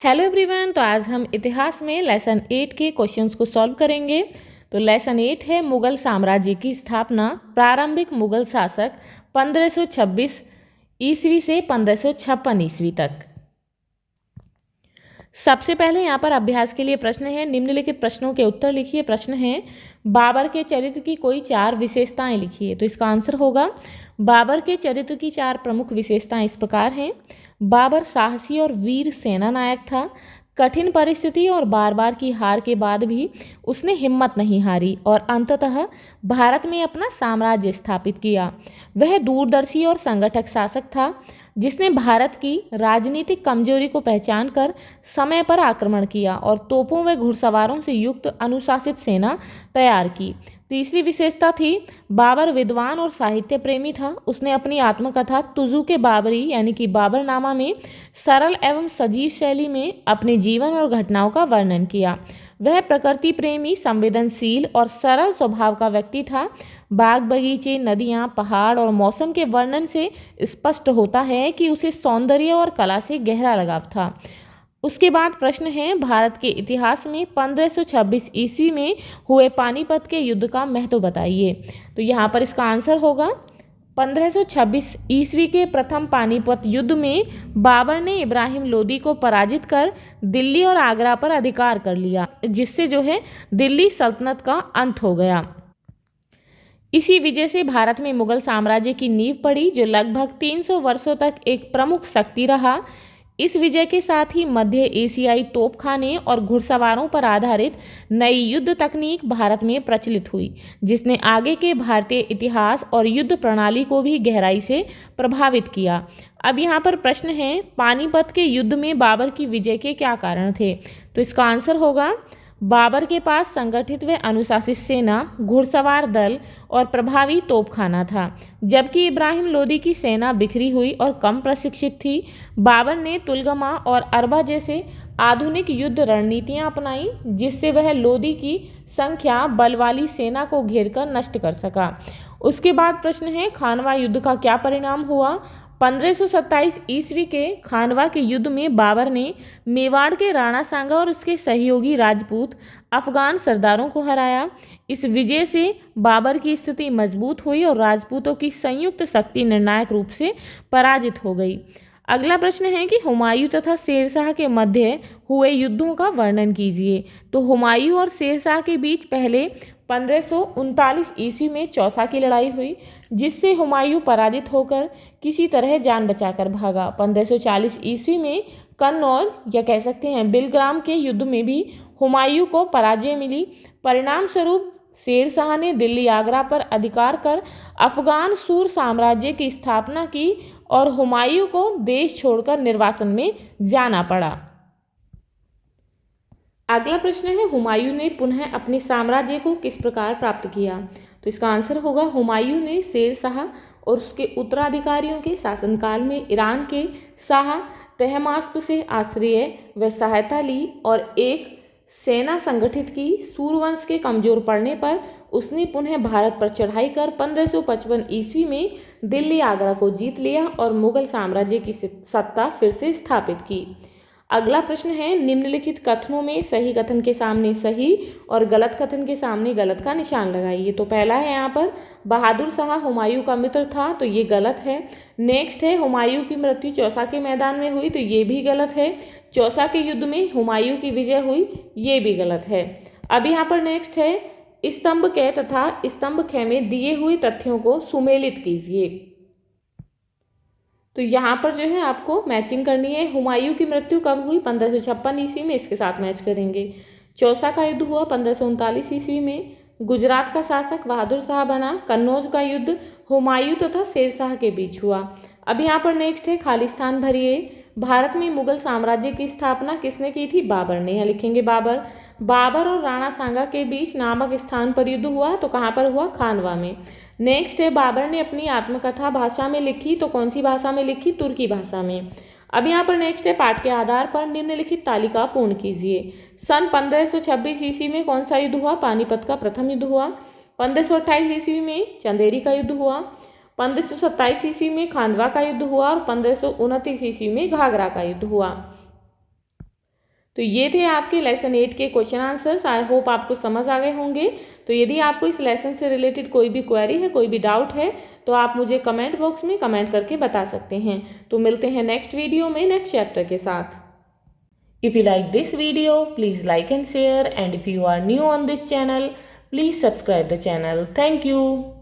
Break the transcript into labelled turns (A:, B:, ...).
A: Hello everyone. तो आज हम इतिहास में लेसन 8 के क्वेश्चंस को सॉल्व करेंगे। तो लेसन 8 है मुगल साम्राज्य की स्थापना। प्रारंभिक मुगल शासक 1526 ईस्वी से 1556 ईस्वी तक। सबसे पहले यहाँ पर अभ्यास के लिए प्रश्न है, निम्नलिखित प्रश्नों के उत्तर लिखिए। प्रश्न है, बाबर के चरित्र की कोई 4 विशेषताएं लिखिए। तो इसका आंसर होगा, बाबर के चरित्र की 4 प्रमुख विशेषताएं इस प्रकार हैं। बाबर साहसी और वीर सेना नायक था। कठिन परिस्थिति और बार बार की हार के बाद भी उसने हिम्मत नहीं हारी और अंततः भारत में अपना साम्राज्य स्थापित किया। वह दूरदर्शी और संगठक शासक था जिसने भारत की राजनीतिक कमजोरी को पहचान कर समय पर आक्रमण किया और तोपों व घुड़सवारों से युक्त अनुशासित सेना तैयार की। तीसरी विशेषता थी, बाबर विद्वान और साहित्य प्रेमी था। उसने अपनी आत्मकथा तुजु-ए बाबरी यानी कि बाबरनामा में सरल एवं सजीव शैली में अपने जीवन और घटनाओं का वर्णन किया। वह प्रकृति प्रेमी, संवेदनशील और सरल स्वभाव का व्यक्ति था। बाग बगीचे, नदियाँ, पहाड़ और मौसम के वर्णन से स्पष्ट होता है कि उसे सौंदर्य और कला से गहरा लगाव था। उसके बाद प्रश्न है, भारत के इतिहास में 1526 ईस्वी में हुए पानीपत के युद्ध का महत्व बताइए। तो यहाँ पर इसका आंसर होगा, 1526 ईस्वी के प्रथम पानीपत युद्ध में बाबर ने इब्राहिम लोदी को पराजित कर दिल्ली और आगरा पर अधिकार कर लिया, जिससे जो है दिल्ली सल्तनत का अंत हो गया। इसी विजय से भारत में मुगल साम्राज्य की नींव पड़ी, जो लगभग 300 वर्षों तक एक प्रमुख शक्ति रहा। इस विजय के साथ ही मध्य एशियाई तोपखाने और घुड़सवारों पर आधारित नई युद्ध तकनीक भारत में प्रचलित हुई, जिसने आगे के भारतीय इतिहास और युद्ध प्रणाली को भी गहराई से प्रभावित किया। अब यहाँ पर प्रश्न है, पानीपत के युद्ध में बाबर की विजय के क्या कारण थे। तो इसका आंसर होगा, बाबर के पास संगठित व अनुशासित सेना, घुड़सवार दल और प्रभावी तोपखाना था, जबकि इब्राहिम लोदी की सेना बिखरी हुई और कम प्रशिक्षित थी। बाबर ने तुलगमा और अरबा जैसे आधुनिक युद्ध रणनीतियां अपनाई, जिससे वह लोदी की संख्या बल वाली सेना को घेरकर नष्ट कर सका। उसके बाद प्रश्न है, खानवा युद्ध का क्या परिणाम हुआ। 1527 ईस्वी के खानवा के युद्ध में बाबर ने मेवाड़ के राणा सांगा और उसके सहयोगी राजपूत अफगान सरदारों को हराया। इस विजय से बाबर की स्थिति मजबूत हुई और राजपूतों की संयुक्त शक्ति निर्णायक रूप से पराजित हो गई। अगला प्रश्न है कि हुमायूं तथा शेरशाह के मध्य हुए युद्धों का वर्णन कीजिए। तो हुमायूं और शेरशाह के बीच पहले 1539 ईस्वी में चौसा की लड़ाई हुई, जिससे हुमायूं पराजित होकर किसी तरह जान बचाकर भागा। 1540 ईस्वी में कन्नौज या कह सकते हैं बिलग्राम के युद्ध में भी हुमायूं को पराजय मिली। परिणाम स्वरूप शेरशाह ने दिल्ली आगरा पर अधिकार कर अफगान सूर साम्राज्य की स्थापना की और हुमायूं को देश छोड़कर निर्वासन में जाना पड़ा। अगला प्रश्न है, हुमायूं ने पुनः अपने साम्राज्य को किस प्रकार प्राप्त किया। तो इसका आंसर होगा, हुमायूं ने शेरशाह और उसके उत्तराधिकारियों के शासनकाल में ईरान के शाह तहमास्प से आश्रय व सहायता ली और एक सेना संगठित की। सूरवंश के कमजोर पड़ने पर उसने पुनः भारत पर चढ़ाई कर 1555 ईस्वी में दिल्ली आगरा को जीत लिया और मुगल साम्राज्य की सत्ता फिर से स्थापित की। अगला प्रश्न है, निम्नलिखित कथनों में सही कथन के सामने सही और गलत कथन के सामने गलत का निशान लगाइए। तो पहला है यहाँ पर, बहादुर शाह हुमायूं का मित्र था, तो ये गलत है। नेक्स्ट है, हुमायूं की मृत्यु चौसा के मैदान में हुई, तो ये भी गलत है। चौसा के युद्ध में हुमायूं की विजय हुई, ये भी गलत है। अब यहाँ पर नेक्स्ट है, स्तंभ क तथा स्तंभ ख में दिए हुए तथ्यों को सुमेलित कीजिए। तो यहाँ पर जो है आपको मैचिंग करनी है। हुमायूं की मृत्यु कब हुई, 1556 ईस्वी में, इसके साथ मैच करेंगे। चौसा का युद्ध हुआ 1539 ईस्वी में। गुजरात का शासक बहादुर शाह बना। कन्नौज का युद्ध हुमायूं तथा शेरशाह के बीच हुआ। अब यहाँ पर नेक्स्ट है, खालिस्तान भरिए। भारत में मुगल साम्राज्य की स्थापना किसने की थी, बाबर ने। यहाँ लिखेंगे बाबर। बाबर और राणा सांगा के बीच नामक स्थान पर युद्ध हुआ, तो कहाँ पर हुआ, खानवा में। नेक्स्ट है, बाबर ने अपनी आत्मकथा भाषा में लिखी, तो कौन सी भाषा में लिखी, तुर्की भाषा में। अब यहाँ पर नेक्स्ट है, पाठ के आधार पर निम्नलिखित तालिका पूर्ण कीजिए। सन 1526 ईस्वी में कौन सा युद्ध हुआ, पानीपत का प्रथम युद्ध हुआ। 1528 ईस्वी में चंदेरी का युद्ध हुआ। 1527 ईस्वी में खानवा का युद्ध हुआ और 1529 ईस्वी में घाघरा का युद्ध हुआ। तो ये थे आपके लेसन 8 के क्वेश्चन आंसर्स। आई होप आपको समझ आ गए होंगे। तो यदि आपको इस लेसन से रिलेटेड कोई भी क्वेरी है, कोई भी डाउट है, तो आप मुझे कमेंट बॉक्स में कमेंट करके बता सकते हैं। तो मिलते हैं नेक्स्ट वीडियो में नेक्स्ट चैप्टर के साथ। If you like this video, please like and share, and if you are new on this channel, please subscribe the channel. Thank you.